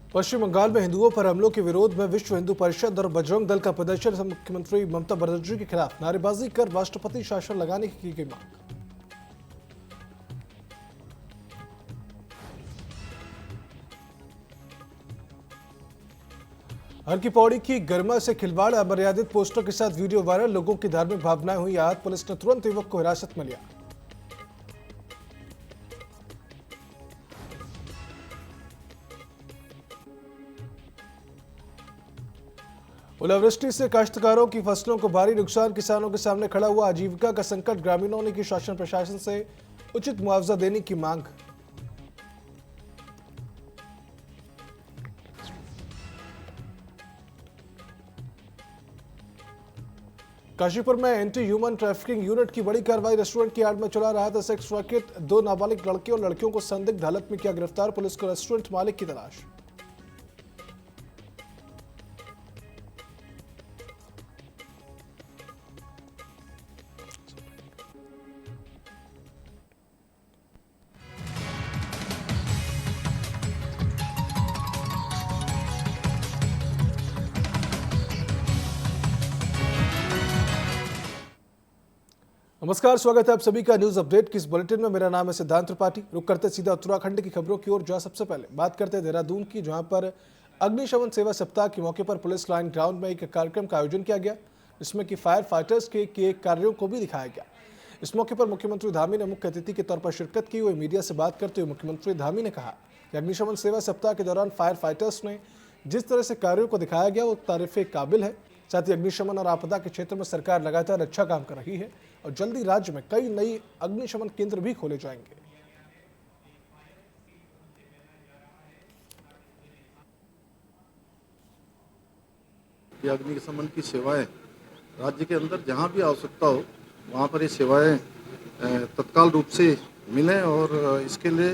पश्चिम बंगाल में हिंदुओं पर हमलों के विरोध में विश्व हिंदू परिषद और बजरंग दल का प्रदर्शन। मुख्यमंत्री ममता बनर्जी के खिलाफ नारेबाजी कर राष्ट्रपति शासन लगाने की गई मांग। हर की पौड़ी की गरिमा से खिलवाड़, अमर्यादित पोस्टर के साथ वीडियो वायरल, लोगों की धार्मिक भावनाएं हुई आहत। पुलिस ने तुरंत युवक को हिरासत में लिया। ओलावृष्टि से काश्तकारों की फसलों को भारी नुकसान, किसानों के सामने खड़ा हुआ आजीविका का संकट। ग्रामीणों ने की शासन प्रशासन से उचित मुआवजा देने की मांग। काशीपुर में एंटी ह्यूमन ट्रैफिकिंग यूनिट की बड़ी कार्रवाई। रेस्टोरेंट की आड़ में चला रहा था सेक्स रैकेट। 2 नाबालिग लड़के और लड़कियों को संदिग्ध हालत में किया गिरफ्तार। पुलिस को रेस्टोरेंट मालिक की तलाश। नमस्कार, स्वागत है आप सभी का न्यूज अपडेट की इस बुलेटिन में। मेरा नाम है सिद्धांत त्रिपाठी। रुक करते सीधा उत्तराखंड की खबरों की ओर। जहां सबसे पहले बात करते हैं देहरादून की, जहां पर अग्निशमन सेवा सप्ताह के मौके पर पुलिस लाइन ग्राउंड में एक कार्यक्रम का आयोजन किया गया, जिसमें कि फायर फाइटर्स के कार्यों को भी दिखाया गया। इस मौके पर मुख्यमंत्री धामी ने मुख्य अतिथि के तौर पर शिरकत की। हुई मीडिया से बात करते हुए मुख्यमंत्री धामी ने कहा कि अग्निशमन सेवा सप्ताह के दौरान फायर फाइटर्स ने जिस तरह से कार्यों को दिखाया गया वो तारीफे काबिल है। साथ ही अग्निशमन और आपदा के क्षेत्र में सरकार लगातार अच्छा काम कर रही है और जल्दी राज्य में कई नई अग्निशमन केंद्र भी खोले जाएंगे। ये अग्निशमन की सेवाएं राज्य के अंदर जहां भी आवश्यकता हो वहां पर ये सेवाएं तत्काल रूप से मिलें और इसके लिए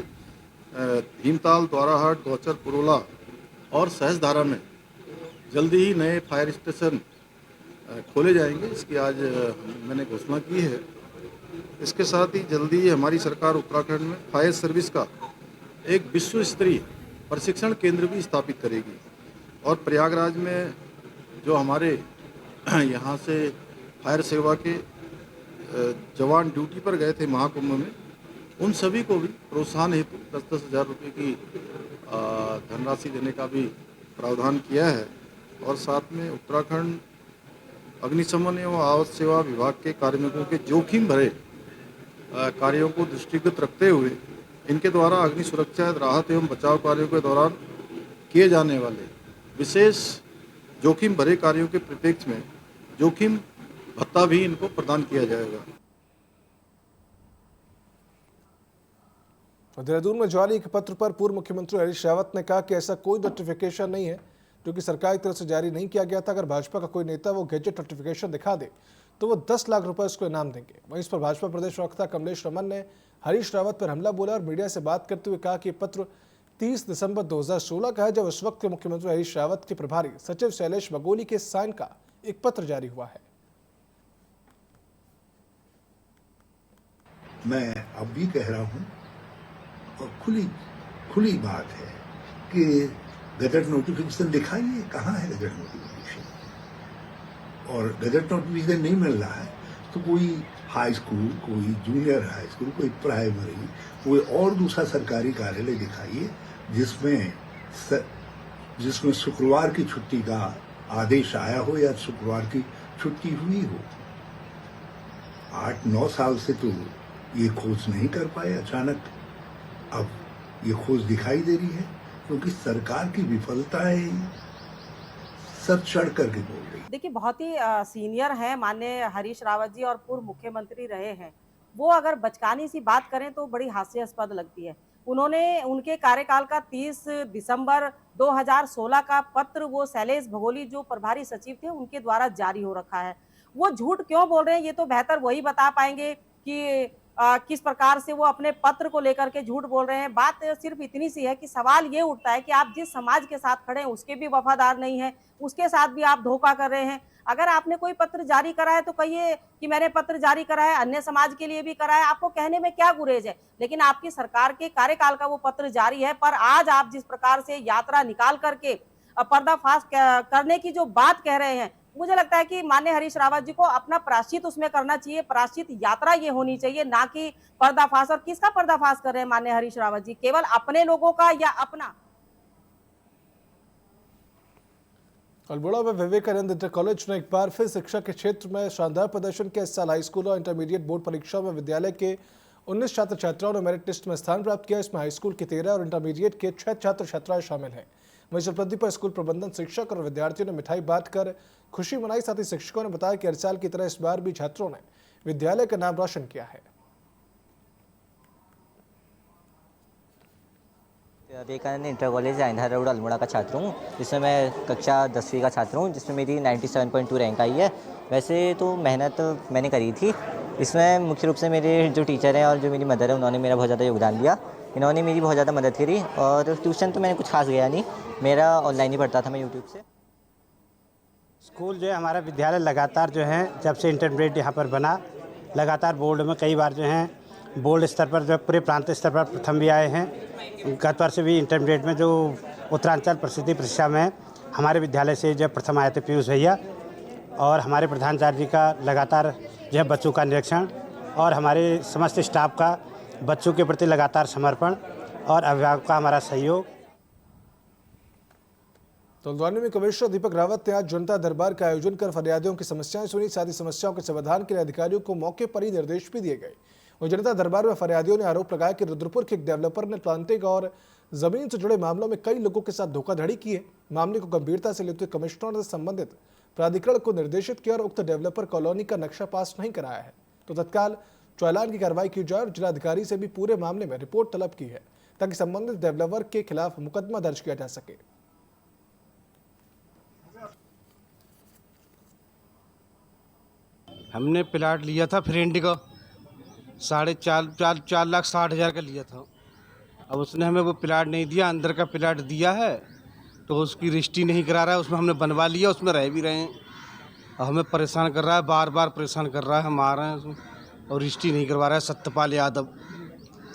भीमताल, द्वाराहाट, गौचर, पुरोला और सहसधारा में जल्दी ही नए फायर स्टेशन खोले जाएंगे। इसकी आज मैंने घोषणा की है। इसके साथ ही जल्दी ही हमारी सरकार उत्तराखंड में फायर सर्विस का एक विश्व स्तरीय प्रशिक्षण केंद्र भी स्थापित करेगी। और प्रयागराज में जो हमारे यहाँ से फायर सेवा के जवान ड्यूटी पर गए थे महाकुंभ में, उन सभी को भी प्रोत्साहन हेतु 10-10 हज़ार रुपये की धनराशि देने का भी प्रावधान किया है। और साथ में उत्तराखंड अग्निशमन एवं आवश्यक सेवा विभाग के कार्मिकों के जोखिम भरे कार्यों को दृष्टिगत रखते हुए इनके द्वारा अग्नि सुरक्षा, राहत एवं बचाव कार्यों के दौरान किए जाने वाले विशेष जोखिम भरे कार्यों के प्रत्यक्ष में जोखिम भत्ता भी इनको प्रदान किया जाएगा। देहरादून में जारी एक पत्र पर पूर्व मुख्यमंत्री हरीश रावत ने कहा कि ऐसा कोई नोटिफिकेशन नहीं है जो कि सरकार की तरफ से जारी नहीं किया गया था। अगर भाजपा का कोई नेता वो गैजेट नोटिफिकेशन दिखा दे तो वो 10 लाख रुपए उसको इनाम देंगे। वहीं इस पर भाजपा प्रदेश प्रवक्ता कमलेश रमन ने हरीश रावत पर हमला बोला और मीडिया से बात करते हुए कहा कि ये पत्र 30 दिसंबर 2016 का है, जब उस वक्त के मुख्यमंत्री हरीश रावत के प्रभारी सचिव शैलेश बगोली के साइन का एक पत्र जारी हुआ है। मैं अब भी कह रहा हूं और खुली बात है कि गजट नोटिफिकेशन दिखाइए, कहाँ है गजट नोटिफिकेशन। और गजट नोटिफिकेशन नहीं मिल रहा है तो कोई हाई स्कूल, कोई जूनियर हाई स्कूल, कोई प्राइमरी, कोई और दूसरा सरकारी कार्यालय दिखाइए जिसमें शुक्रवार की छुट्टी का आदेश आया हो या शुक्रवार की छुट्टी हुई हो। 8-9 साल से तो ये खोज नहीं कर पाए, अचानक अब ये खोज दिखाई दे रही है क्योंकि सरकार की विफलताएं सब चढ़ करके बोल रही। देखिए, बहुत ही सीनियर हैं माननीय हरीश रावत जी और पूर्व मुख्यमंत्री रहे हैं। वो अगर बचकानी सी बात करें तो बड़ी हास्यास्पद लगती है। उनके कार्यकाल का 30 दिसंबर 2016 का पत्र वो शैलेश बगोली जो प्रभारी सचिव थे उनके द्वारा जारी हो रखा है। वो झूठ क्यों बोल रहे हैं ये तो बेहतर वही बता पाएंगे कि किस प्रकार से वो अपने पत्र को लेकर के झूठ बोल रहे हैं। बात सिर्फ इतनी सी है कि सवाल ये उठता है कि आप जिस समाज के साथ खड़े हैं उसके भी वफादार नहीं है, उसके साथ भी आप धोखा कर रहे हैं। अगर आपने कोई पत्र जारी करा है तो कहिए कि मैंने पत्र जारी करा है, अन्य समाज के लिए भी करा है, आपको कहने में क्या गुरेज है। लेकिन आपकी सरकार के कार्यकाल का वो पत्र जारी है, पर आज आप जिस प्रकार से यात्रा निकाल करके पर्दाफाश करने की जो बात कह रहे हैं, मुझे लगता है कि माननीय हरीश रावत जी को अपना प्रायश्चित उसमें करना चाहिए। प्रायश्चित यात्रा ये होनी चाहिए, ना कि पर्दाफाश। और किसका पर्दाफाश कर रहे हैं माननीय हरीश रावत जी? केवल अपने लोगों का या अपना? अल्मोड़ा में विवेकानंद इंटर कॉलेज ने एक बार फिर शिक्षा के क्षेत्र में शानदार प्रदर्शन किया। इस साल हाई स्कूल और इंटरमीडिएट बोर्ड परीक्षा में विद्यालय के 19 छात्र छात्राओं ने मेरिट लिस्ट में स्थान प्राप्त किया। इसमें हाई स्कूल के 13 और इंटरमीडिएट के 6 छात्र छात्राएं शामिल हैं। वहीं इस उपलब्धि पर स्कूल प्रबंधन, शिक्षक और विद्यार्थियों ने मिठाई बांटकर खुशी मनाई। साथ ही शिक्षकों ने बताया कि हर साल की तरह इस बार भी छात्रों ने विद्यालय का नाम रोशन किया है। Vivekanand inter college Aindha road Almora का छात्र हूँ, जिसमें मैं कक्षा 10वीं का छात्र हूँ, जिसमें मेरी 97.2 रैंक आई है। वैसे तो मेहनत मैंने करी थी। इसमें मुख्य रूप से मेरे जो टीचर हैं और जो मेरी मदर है, उन्होंने मेरा बहुत ज़्यादा योगदान दिया। इन्होंने मेरी बहुत ज़्यादा मदद करी। और ट्यूशन तो मैंने कुछ खास गया नहीं, मेरा ऑनलाइन ही पढ़ता था मैं यूट्यूब से। स्कूल जो है हमारा विद्यालय लगातार जो है जब से इंटरमीडिएट यहाँ पर बना, लगातार बोर्ड में कई बार जो है बोर्ड स्तर पर जो पूरे प्रांत स्तर पर प्रथम भी आए हैं। गत वर्ष भी इंटरमीडिएट में जो उत्तरांचल प्रसिद्धि परीक्षा में हमारे विद्यालय से जब प्रथम आए थे पीयूष भैया, और हमारे प्रधानाचार्य जी का लगातार जो है बच्चों का निरीक्षण और हमारे समस्त स्टाफ का बच्चों के प्रति लगातार समर्पण और अभिभावक का हमारा सहयोग। तो हल्द्वानी में कमिश्नर दीपक रावत ने आज जनता दरबार का आयोजन कर फरियादियों की समस्याएं सुनी। साथ ही समस्याओं के समाधान के लिए अधिकारियों को मौके पर ही निर्देश भी दिए गए। वहीं जनता दरबार में फरियादियों ने आरोप लगाया कि रुद्रपुर के एक डेवलपर ने प्लांटिंग और जमीन से जुड़े मामलों में कई लोगों के साथ धोखाधड़ी की है। मामले को गंभीरता से लेते हुए कमिश्नर ने संबंधित प्राधिकरण को निर्देशित किया और उक्त डेवलपर कॉलोनी का नक्शा पास नहीं कराया है तो तत्काल चालान की कार्रवाई की जाए और जिलाधिकारी से भी पूरे मामले में रिपोर्ट तलब की है ताकि संबंधित डेवलपर के खिलाफ मुकदमा दर्ज किया जा सके। हमने प्लाट लिया था फ्रेंड का 4,60,000 का लिया था। अब उसने हमें वो प्लाट नहीं दिया, अंदर का प्लाट दिया है तो उसकी रजिस्ट्री नहीं करा रहा है। उसमें हमने बनवा लिया, उसमें रह भी रहे हैं। अब हमें परेशान कर रहा है, बार बार परेशान कर रहा है। हम आ रहे हैं उसमें और रजिस्ट्री नहीं करवा रहा है। सत्यपाल यादव,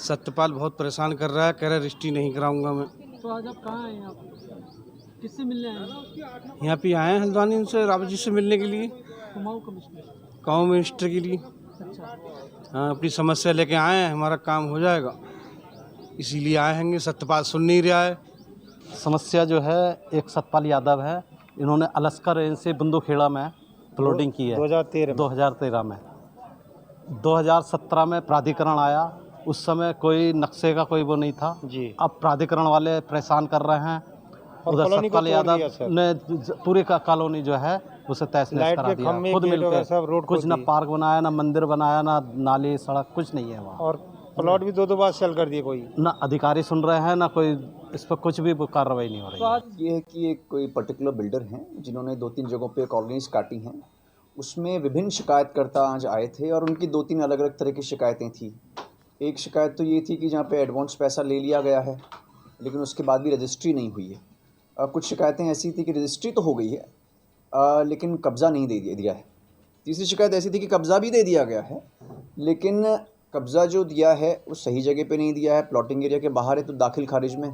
सत्यपाल बहुत परेशान कर रहा है, कह रहा है रजिस्ट्री नहीं कराऊंगा मैं। तो आज आप कहाँ आए हैं? आप किससे मिलने आए हैं? यहाँ पे आए हैं हल्द्वानी उनसे रावत जी से मिलने के लिए, कुमाऊं कमिश्नर। गाँव मिनिस्टर के लिए। अच्छा, हाँ, अपनी समस्या लेके आए हैं, हमारा काम हो जाएगा इसीलिए आए हैं। सत्यपाल सुन नहीं रहा है। समस्या जो है एक सतपाल यादव है, इन्होंने अलस्का रेंज से बंदूखेड़ा में प्लॉटिंग की है 2013 में। 2017 में प्राधिकरण आया, उस समय कोई नक्शे का कोई वो नहीं था जी। अब प्राधिकरण वाले परेशान कर रहे हैं। उधर सतपाल यादव ने पूरी का कॉलोनी जो है उसे तहस नहस करा दिया, खुद मिलकर। कुछ ना पार्क बनाया, ना मंदिर बनाया, ना नाली सड़क, कुछ नहीं है वहाँ। और प्लॉट भी दो बार सेल कर दिए, कोई ना अधिकारी सुन रहे हैं, ना कोई इस पर कुछ भी कार्रवाई नहीं हो रही है। ये है कि एक कोई पर्टिकुलर बिल्डर हैं जिन्होंने 2-3 जगहों पे कॉलोनीज काटी हैं। उसमें विभिन्न शिकायतकर्ता आज आए थे और उनकी 2-3 अलग अलग तरह की शिकायतें थी। एक शिकायत तो ये थी कि जहाँ पे एडवांस पैसा ले लिया गया है लेकिन उसके बाद भी रजिस्ट्री नहीं हुई है। कुछ शिकायतें ऐसी थी कि रजिस्ट्री तो हो गई है लेकिन कब्ज़ा नहीं दे दिया है। तीसरी शिकायत ऐसी थी कि कब्ज़ा भी दे दिया गया है लेकिन कब्ज़ा जो दिया है वो सही जगह पे नहीं दिया है, प्लॉटिंग एरिया के बाहर है, तो दाखिल खारिज में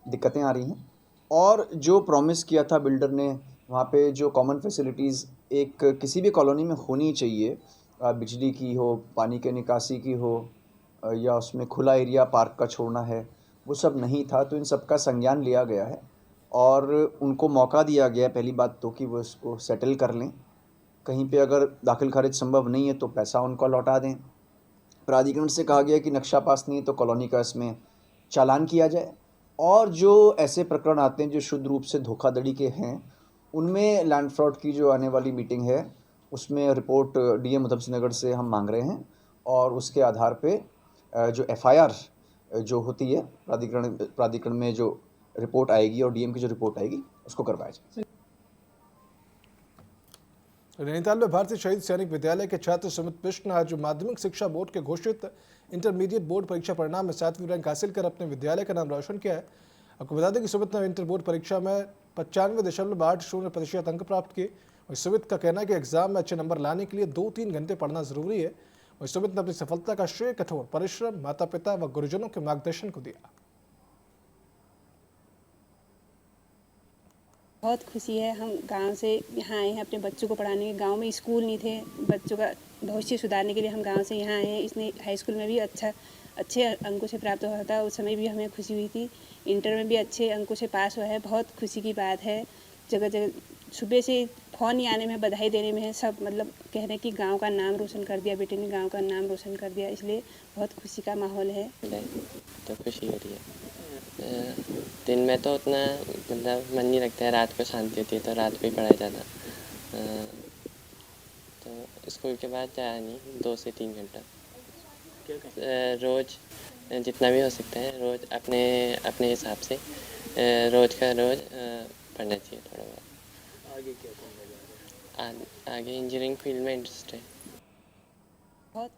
दिक्कतें आ रही हैं। और जो प्रॉमिस किया था बिल्डर ने, वहाँ पे जो कॉमन फैसिलिटीज़ एक किसी भी कॉलोनी में होनी चाहिए, बिजली की हो, पानी के निकासी की हो, या उसमें खुला एरिया पार्क का छोड़ना है, वो सब नहीं था। तो इन सब का संज्ञान लिया गया है और उनको मौका दिया गया पहली बात तो कि वो इसको सेटल कर लें। कहीं पे अगर दाखिल खारिज संभव नहीं है तो पैसा उनको लौटा दें। प्राधिकरण से कहा गया कि नक्शा पास नहीं है तो कॉलोनी का इसमें चालान किया जाए। और जो ऐसे प्रकरण आते हैं जो शुद्ध रूप से धोखाधड़ी के हैं, उनमें लैंड फ्रॉड की जो आने वाली मीटिंग है उसमें रिपोर्ट डीएम उधम सिंह नगर से हम मांग रहे हैं और उसके आधार पे जो एफआईआर जो होती है प्राधिकरण में जो रिपोर्ट आएगी और डीएम की जो रिपोर्ट आएगी उसको करवाया जाए। नैनीताल में भारतीय शहीद सैनिक विद्यालय के छात्र सुमित बिष्ट ने आज माध्यमिक शिक्षा बोर्ड के घोषित इंटरमीडिएट बोर्ड परीक्षा परिणाम में 7वीं रैंक हासिल कर अपने विद्यालय का नाम रोशन किया है। आपको बता दें कि सुमित ने इंटर बोर्ड परीक्षा में 95.80% अंक प्राप्त किए। वहीं सुमित का कहना है कि एग्जाम में अच्छे नंबर लाने के लिए 2-3 घंटे पढ़ना जरूरी है। वहीं सुमित ने अपनी सफलता का श्रेय कठोर परिश्रम, माता पिता व गुरुजनों के मार्गदर्शन को दिया। बहुत खुशी है, हम गांव से यहाँ आए हैं अपने बच्चों को पढ़ाने के। गांव में स्कूल नहीं थे, बच्चों का भविष्य सुधारने के लिए हम गांव से यहाँ आए हैं। इसने हाई स्कूल में भी अच्छे अंकों से प्राप्त हुआ था, उस समय भी हमें खुशी हुई थी। इंटर में भी अच्छे अंकों से पास हुआ है, बहुत खुशी की बात है। जगह जगह सुबह से फ़ोन ही आने में, बधाई देने में है, सब मतलब कह रहे हैं कि गाँव का नाम रोशन कर दिया, बेटे ने गाँव का नाम रोशन कर दिया, इसलिए बहुत खुशी का माहौल है। तो खुशी हो रही है। दिन में तो उतना मतलब मन नहीं लगता है, रात को शांति होती है तो रात को ही पढ़ाया जाता। तो स्कूल के बाद जाया नहीं, 2 से 3 घंटा रोज़ जितना भी हो सकता है, रोज़ अपने हिसाब से रोज़ का रोज़ पढ़ना चाहिए थोड़ा बहुत। आगे क्या करना चाह रहे हैं? आगे इंजीनियरिंग फील्ड में इंटरेस्ट है। बहुत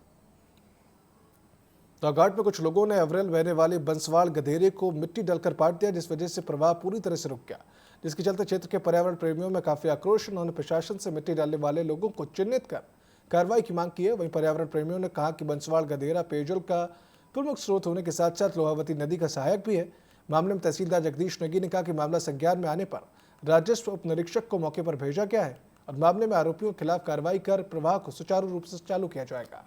तो घाट में कुछ लोगों ने अप्रैल बहने वाले बंसवाड़ गधेरे को मिट्टी डालकर पाट दिया, जिस वजह से प्रवाह पूरी तरह से रुक गया, जिसके चलते क्षेत्र के पर्यावरण प्रेमियों में काफी आक्रोश। उन्होंने प्रशासन से मिट्टी डालने वाले लोगों को चिन्हित कर कार्रवाई की मांग की है। वहीं पर्यावरण प्रेमियों ने कहा कि बंसवाड़ गधेरा पेयजल का प्रमुख स्रोत होने के साथ साथ लोहावती नदी का सहायक भी है। मामले में तहसीलदार जगदीश नेगी ने कहा कि मामला संज्ञान में आने पर राजस्व उप निरीक्षक को मौके पर भेजा गया है और मामले में आरोपियों के खिलाफ कार्रवाई कर प्रवाह को सुचारू रूप से चालू किया जाएगा।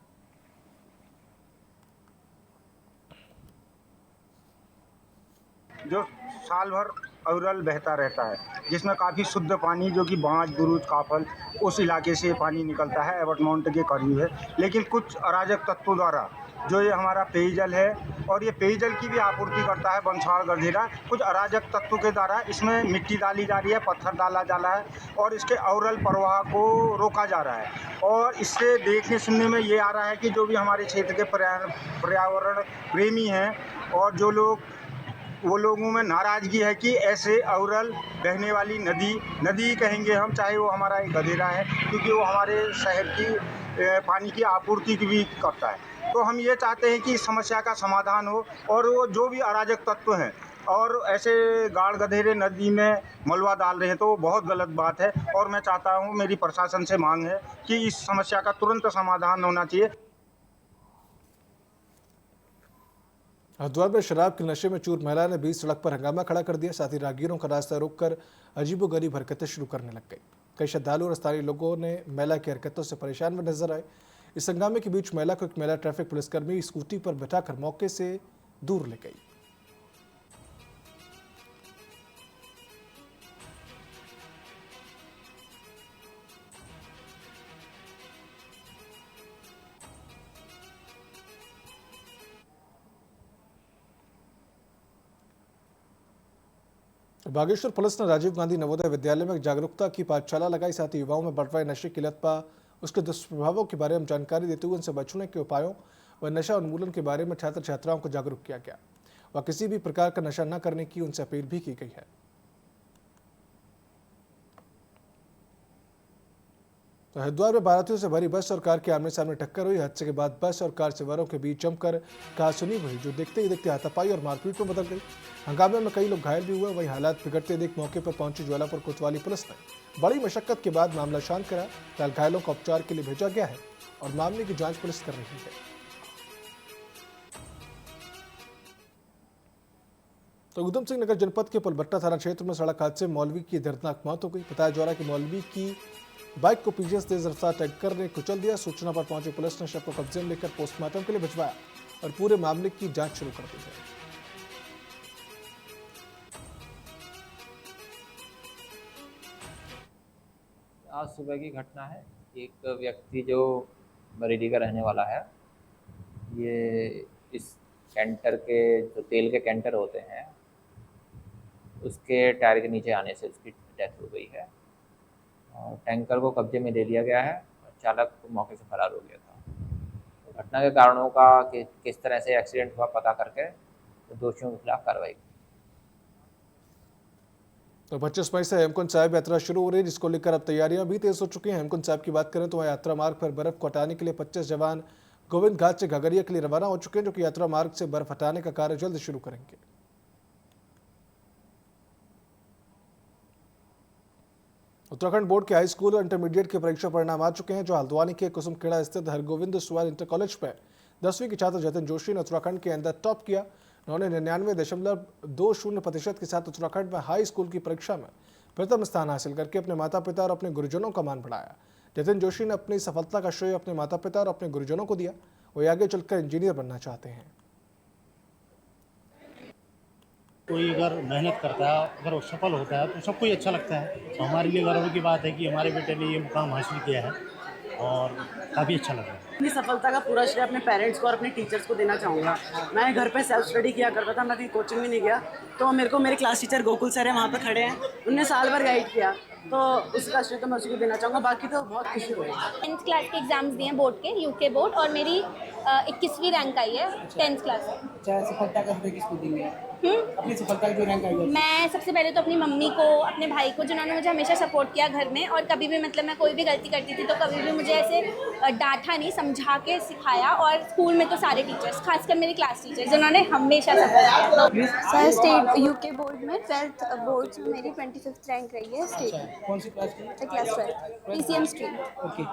जो साल भर अविरल बहता रहता है, जिसमें काफ़ी शुद्ध पानी जो कि बांज, बुरुज, काफल उस इलाके से पानी निकलता है, एबट माउंट के करीब है। लेकिन कुछ अराजक तत्वों द्वारा जो ये हमारा पेयजल है और ये पेयजल की भी आपूर्ति करता है बंसवाड़ गधेरा, कुछ अराजक तत्वों के द्वारा इसमें मिट्टी डाली जा रही है, पत्थर डाला जा रहा है और इसके अविरल प्रवाह को रोका जा रहा है। और इससे देखने सुनने में ये आ रहा है कि जो भी हमारे क्षेत्र के पर्यावरण प्रेमी हैं और जो लोग वो लोगों में नाराज़गी है कि ऐसे अविरल बहने वाली नदी कहेंगे हम, चाहे वो हमारा एक गधेरा है, क्योंकि वो हमारे शहर की पानी की आपूर्ति की भी करता है। तो हम ये चाहते हैं कि इस समस्या का समाधान हो और वो जो भी अराजक तत्व हैं और ऐसे गाड़ गधेरे नदी में मलबा डाल रहे हैं तो वो बहुत गलत बात है। और मैं चाहता हूँ, मेरी प्रशासन से मांग है कि इस समस्या का तुरंत समाधान होना चाहिए। हरिद्वार में शराब के नशे में चूर महिला ने बीच सड़क पर हंगामा खड़ा कर दिया, साथ ही राहगीरों का रास्ता रोककर अजीबोगरीब हरकतें शुरू करने लग गई। कई श्रद्धालु और स्थानीय लोगों ने महिला की हरकतों से परेशान में नजर आए। इस हंगामे के बीच महिला को एक महिला ट्रैफिक पुलिसकर्मी स्कूटी पर बैठाकर मौके से दूर ले गई। बागेश्वर पुलिस ने राजीव गांधी नवोदय विद्यालय में जागरूकता की पाठशाला लगाई, साथ ही युवाओं में बढ़ रहे नशे की लत व उसके दुष्प्रभावों के बारे में जानकारी देते हुए उनसे बचने के उपायों व नशा उन्मूलन के बारे में छात्र छात्राओं को जागरूक किया गया व किसी भी प्रकार का नशा न करने की उनसे अपील भी की गई है। तो हरिद्वार में बारातियों से भरी बस और कार की आमने सामने टक्कर हुई। हादसे के बाद बस और कार सवारों के बीच जमकर कहासुनी हुई, जो देखते ही देखते हाथापाई और मारपीट में बदल गई। हंगामे में कई लोग घायल भी हुए। वहीं हालात बिगड़ते देख मौके पर पहुंची ज्वालापुर कोतवाली पुलिस ने बड़ी मशक्कत के बाद मामला शांत करा। फिलहाल घायलों को उपचार के लिए भेजा गया है और मामले की जांच पुलिस कर रही है। तो उधम सिंह नगर जनपद के पुलबट्टा थाना क्षेत्र में सड़क हादसे में मौलवी की दर्दनाक मौत हो गई। बताया जा रहा है कि मौलवी की बाइक को पीछे से तेज रफ्तार टैंकर ने कुचल दिया। सूचना पर पहुंची पुलिस ने शव को कब्जे में लेकर पोस्टमार्टम के लिए भिजवाया और पूरे मामले की जांच शुरू कर दी है। आज सुबह की घटना है। एक व्यक्ति जो बरेली का रहने वाला है, ये इस कैंटर के जो तेल के कैंटर होते हैं उसके टायर के नीचे आने से उसकी डेथ हो गई है और टैंकर को कब्जे में ले लिया गया है और चालक मौके से फरार हो गया था। घटना के कारणों का किस तरह से एक्सीडेंट हुआ पता करके तो दोषियों के खिलाफ कार्रवाई की। तो 25 मई से हेमकुंड साहिब यात्रा शुरू हो रही है, जिसको लेकर अब तैयारियां भी तेज हो चुकी हैं। हेमकुंड साहिब की बात करें तो वहाँ यात्रा मार्ग पर बर्फ को हटाने के लिए 25 जवान गोविंद घाट से घगरिया के लिए रवाना हो चुके हैं, जो कि यात्रा मार्ग से बर्फ हटाने का कार्य जल्द शुरू करेंगे। उत्तराखंड बोर्ड के हाई स्कूल और इंटरमीडिएट के परीक्षा परिणाम आ चुके हैं, जो हल्द्वानी के कुसुमखेड़ा स्थित हरगोविंद सुवाल इंटर कॉलेज में 10वीं के छात्र जतिन जोशी ने उत्तराखंड के अंदर टॉप किया। उन्होंने 99.20% के साथ उत्तराखंड में हाई स्कूल की परीक्षा में प्रथम स्थान हासिल करके अपने माता पिता और अपने गुरुजनों का मान बढ़ाया। जतिन जोशी ने अपनी सफलता का श्रेय अपने माता पिता और अपने गुरुजनों को दिया। वो आगे चलकर इंजीनियर बनना चाहते हैं। कोई अगर मेहनत करता है, अगर वो सफल होता है तो सबको ही अच्छा लगता है। तो हमारे लिए गर्व की बात है कि हमारे बेटे ने ये मुकाम हासिल किया है और काफ़ी अच्छा लग रहा है। अपनी सफलता का पूरा श्रेय अपने पेरेंट्स को और अपने टीचर्स को देना चाहूँगा। मैं घर पे सेल्फ स्टडी किया करता था, मैं कहीं कोचिंग भी नहीं गया। तो मेरे को मेरे क्लास टीचर गोकुल सर है, वहाँ पर खड़े हैं, उनने साल भर गाइड किया, तो उसका श्रेय तो मैं उसी को देना चाहूँगा। बाकी तो बहुत खुशी हुई। 10th क्लास के एग्जाम्स दिए बोर्ड के, यूके बोर्ड, और मेरी 21वीं रैंक आई है 10th क्लास में। सफलता का श्रेय किसको देंगे? अपनी सफलता की जो रैंक आई है। मैं सबसे पहले तो अपनी मम्मी को, अपने भाई को, जिन्होंने मुझे हमेशा सपोर्ट किया घर में, और कभी भी मतलब मैं कोई भी गलती करती थी तो कभी भी मुझे ऐसे डांटा नहीं, समझा के सिखाया। और स्कूल में तो सारे टीचर्स, खासकर मेरे क्लास टीचर्स, जिन्होंने हमेशा सपोर्ट किया। सर स्टेट यूके बोर्ड में 12th बोर्ड में मेरी 25th रैंक रही है स्टेट। कौन सी क्लास की? Class 12 PCM stream. ओके,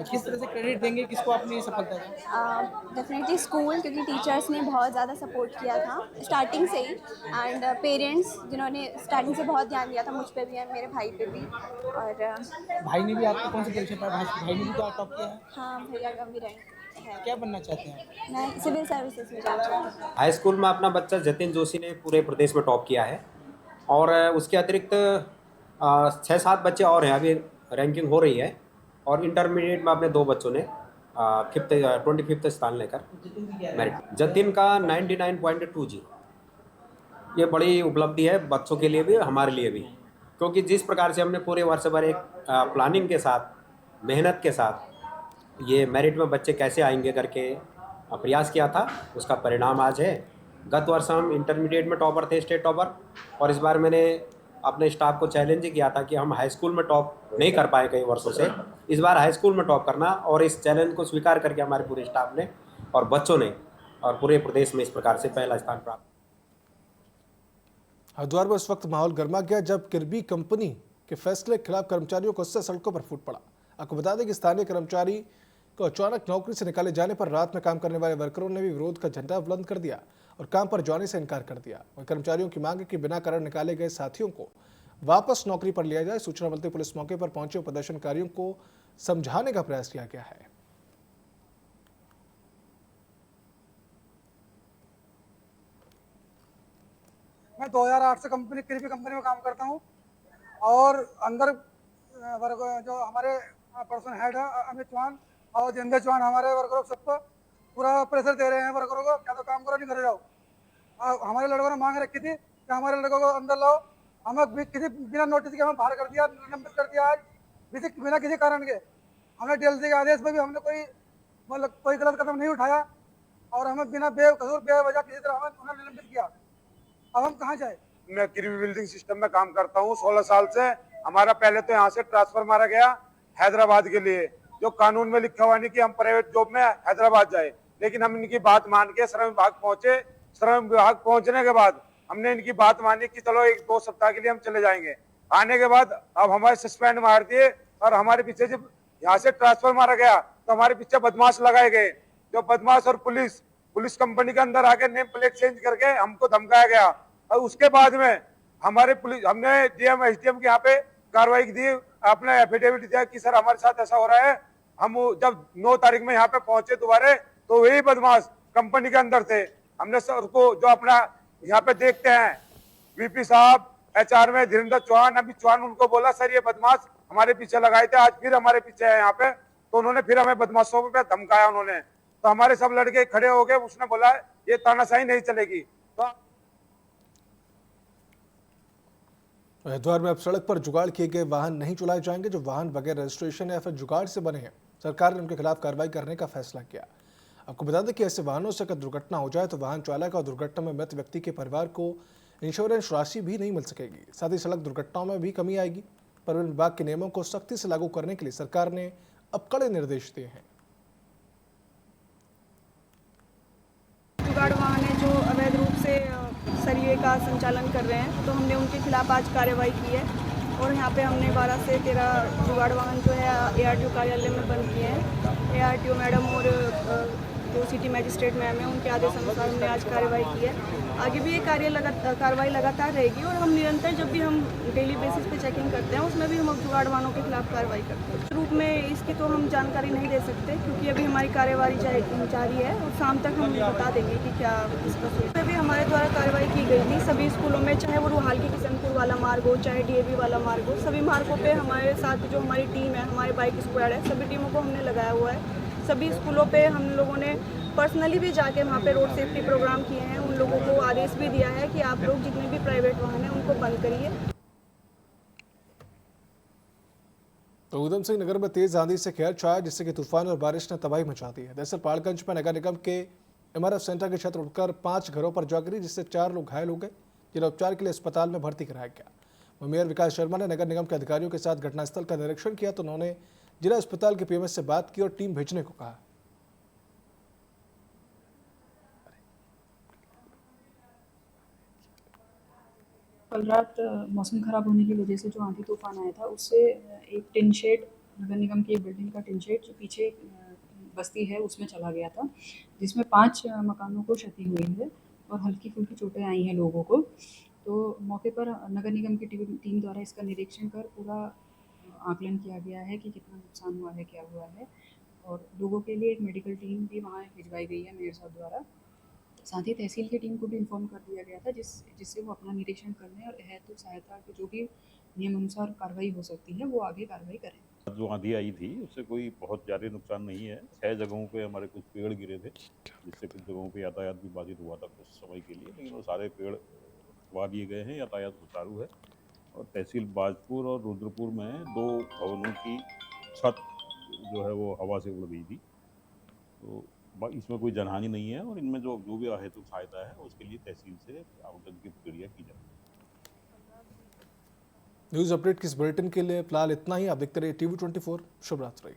किस तरह से क्रेडिट देंगे किसको अपनी सफलता का? डेफिनेटली स्कूल, क्योंकि टीचर्स ने बहुत ज़्यादा सपोर्ट किया था स्टार्टिंग से ही, एंड पेरेंट्स जिन्होंने स्टार्टिंग से बहुत ध्यान दिया था मुझ पे भी और मेरे भाई पे भी। और भाई ने भी आपको कौन सी परीक्षा पढ़ा? भाई ने भी तो टॉप किया है। हाँ, भैया का भी रैंक है। क्या बनना चाहते हैं? मैं सिविल सर्विसेज में जाना चाहती हूँ। हाई स्कूल में अपना बच्चा जतिन जोशी ने पूरे प्रदेश में टॉप किया है, और उसके अतिरिक्त 6-7 बच्चे और हैं, अभी रैंकिंग हो रही है। और इंटरमीडिएट में अपने 2 बच्चों ने 25th स्थान लेकर मेरिट। जतिन का 99.20। ये बड़ी उपलब्धि है बच्चों के लिए भी, हमारे लिए भी, क्योंकि जिस प्रकार से हमने पूरे वर्ष भर एक प्लानिंग के साथ, मेहनत के साथ ये मेरिट में बच्चे कैसे आएंगे करके प्रयास किया था, उसका परिणाम आज है। गत वर्ष हम इंटरमीडिएट में टॉपर थे, स्टेट टॉपर, और इस बार मैंने अपने स्टाफ को चैलेंज किया था कि हम हाई स्कूल में टॉप नहीं कर पाए कई वर्षों से, इस बार हाई स्कूल में टॉप करना। और इस चैलेंज को स्वीकार करके हमारे पूरे स्टाफ ने और बच्चों ने और पूरे प्रदेश में इस प्रकार से पहला स्थान प्राप्त। हरिद्वार में उस वक्त माहौल गर्मा गया जब किर्बी कंपनी के फैसले के खिलाफ कर्मचारियों को उससे सड़कों पर फूट पड़ा। आपको बता दें कि स्थानीय कर्मचारी को अचानक नौकरी से निकाले जाने पर रात में काम करने वाले वर्करों ने भी विरोध का झंडा बुलंद कर दिया और काम पर जाने से इनकार कर दिया। और कर्मचारियों की मांग है कि बिना कारण निकाले गए साथियों को वापस नौकरी पर लिया जाए। सूचना मिलते पुलिस मौके पर पहुंचे प्रदर्शनकारियों को समझाने का प्रयास किया गया है। मैं 2008 से किर्बी कंपनी में काम करता हूं, और अंदर जो हमारे पर्सन हेड है अमित चौहान और जिंदे चौहान हमारे वर्करों सबको पूरा प्रेशर दे रहे हैं वर्करों को, क्या तो काम करो नहीं घर जाओ। हमारे लड़कों ने मांग रखी थी कि हमारे लड़कों को अंदर लाओ, हमें किसी बिना नोटिस के हमें बाहर कर दिया, निलंबित कर दिया आज बिना किसी कारण के। हमने डीएलसी के आदेश में भी हमने कोई गलत कदम नहीं उठाया, और हमें बिना बेकसूर बेवजह किसी तरह हमें उन्हें निलंबित किया। अब हम कहाँ जाए? मैं किर्बी बिल्डिंग सिस्टम में काम करता हूँ 16 साल से। हमारा पहले तो यहाँ से ट्रांसफर मारा गया हैदराबाद के लिए, जो कानून में लिखा हुआ नहीं कि हम प्राइवेट जॉब में हैदराबाद जाए, लेकिन हम इनकी बात मान के श्रम विभाग पहुंचे। श्रम विभाग पहुंचने के बाद हमने इनकी बात मानी कि चलो 1-2 सप्ताह के लिए हम चले जाएंगे। आने के बाद अब हमारे सस्पेंड मार दिए, और हमारे पीछे जब यहाँ से ट्रांसफर मारा गया तो हमारे पीछे बदमाश लगाए गए, जो बदमाश और पुलिस कंपनी के अंदर आके नेम प्लेट चेंज करके हमको धमकाया गया। और उसके बाद में हमने डीएम एसडीएम के यहाँ पे कार्रवाई दी, अपने एफिडेविट दिया कि सर हमारे साथ ऐसा हो रहा है। हम जब 9 तारीख में यहाँ पे पहुंचे दोबारा, तो वही बदमाश कंपनी के अंदर थे। हमने सर को जो अपना यहाँ पे देखते हैं वीपी साहब, HR में धीरेन्द्र चौहान, अभी चौहान, उनको बोला सर ये बदमाश हमारे पीछे लगाए थे, आज फिर हमारे पीछे है यहाँ पे। तो उन्होंने फिर हमें बदमाशों पे धमकाया उन्होंने, तो हमारे सब लड़के खड़े हो गए। उसने बोला ये तानाशाही नहीं चलेगी। तो हरिद्वार में अब सड़क पर जुगाड़ किए गए वाहन नहीं चलाए जाएंगे। जो वाहन बगैर रजिस्ट्रेशन या फिर जुगाड़ से बने हैं, सरकार ने उनके खिलाफ कार्रवाई करने का फैसला किया। आपको बता दें कि ऐसे वाहनों से अगर दुर्घटना हो जाए तो वाहन चालक और दुर्घटना में मृत व्यक्ति के परिवार को इंश्योरेंस राशि भी नहीं मिल सकेगी। साथ ही सड़क दुर्घटनाओं में भी कमी आएगी। परिवहन विभाग के नियमों को सख्ती से लागू करने के लिए सरकार ने अब कड़े निर्देश दिए हैं। जुगाड़ वाहन है जो अवैध रूप से सरिये का संचालन कर रहे हैं, तो हमने उनके खिलाफ आज कार्रवाई की है और यहाँ पे हमने 12 से 13 जुगाड़ वाहन जो है ARTO कार्यालय में बंद किए हैं। ARTO मैडम और जो सिटी मजिस्ट्रेट मैम है उनके आदेश अनुसार हमने आज कार्रवाई की है। आगे भी ये कार्रवाई लगातार रहेगी और हम निरंतर जब भी हम डेली बेसिस पे चेकिंग करते हैं उसमें भी हम जुगाड़ वाहनों के खिलाफ कार्रवाई करते हैं। रूप में इसकी तो हम जानकारी नहीं दे सकते क्योंकि अभी हमारी कार्रवाई जारी है और शाम तक हम बता देंगे कि क्या इसका सूत्र। अभी हमारे द्वारा कार्रवाई की गई थी सभी स्कूलों में, चाहे वो रुहाल की किशनपुर वाला मार्ग हो, चाहे DAV वाला मार्ग हो, सभी मार्गों पे हमारे साथ जो हमारी टीम है, हमारे बाइक स्क्वाड है, सभी टीमों को हमने लगाया हुआ है। सभी स्कूलों पे हम लोगों ने पर्सनली भी जाके वहाँ पे रोड सेफ्टी प्रोग्राम किए हैं। उन लोगों को आदेश भी दिया है कि आप लोग जितने भी प्राइवेट वाहन हैं उनको बंद करिए। तो उधम सिंह नगर में तेज आंधी से कहर छाया, जिससे कि तूफान और बारिश ने तबाही मचा दी है। दरअसल पहाड़गंज में नगर निगम के MRF सेंटर की छत उड़कर 5 घरों पर जा गिरी, जिससे 4 लोग घायल हो गए, जिन्हें उपचार के लिए अस्पताल में भर्ती कराया गया। मेयर विकास शर्मा ने नगर निगम के अधिकारियों के साथ घटनास्थल का निरीक्षण किया तो उन्होंने जिला अस्पताल के PMS से बात की और टीम भेजने को कहा। कल रात मौसम ख़राब होने की वजह से जो आंधी तूफान आया था उससे एक टिन शेड, नगर निगम की एक बिल्डिंग का टिन शेड जो पीछे बस्ती है उसमें चला गया था, जिसमें 5 मकानों को क्षति हुई है और हल्की फुल्की चोटें आई हैं लोगों को। तो मौके पर नगर निगम की टीम द्वारा इसका निरीक्षण कर पूरा आकलन किया गया है कि कितना नुकसान हुआ है, क्या हुआ है, और लोगों के लिए एक मेडिकल टीम भी वहाँ भिजवाई गई है मेयर साहब द्वारा। साथ ही तहसील की टीम को भी इन्फॉर्म कर दिया गया था जिससे वो अपना निरीक्षण कर लें और है तो सहायता की जो भी नियम अनुसार कार्रवाई हो सकती है वो आगे कार्रवाई करें। जो आंधी आई थी उससे कोई बहुत ज़्यादा नुकसान नहीं है। 6 जगहों पे हमारे कुछ पेड़ गिरे थे, जिससे कुछ जगहों पे यातायात भी बाधित हुआ था कुछ समय के लिए, लेकिन वो सारे पेड़ हटवा दिए गए हैं, यातायात सुचारू है। और तहसील बाजपुर और रुद्रपुर में 2 भवनों की छत जो है वो हवा से उड़ गई थी, तो इसमें कोई जनहानि नहीं है और इनमें जो भी अहेतुक सहायता है उसके लिए तहसील से आवंटन की प्रक्रिया की जाती है। न्यूज़ अपडेट की इस बुलेटिन के लिए फिलहाल इतना ही। आप देखते रहिए TV 24। शुभ रात्रि।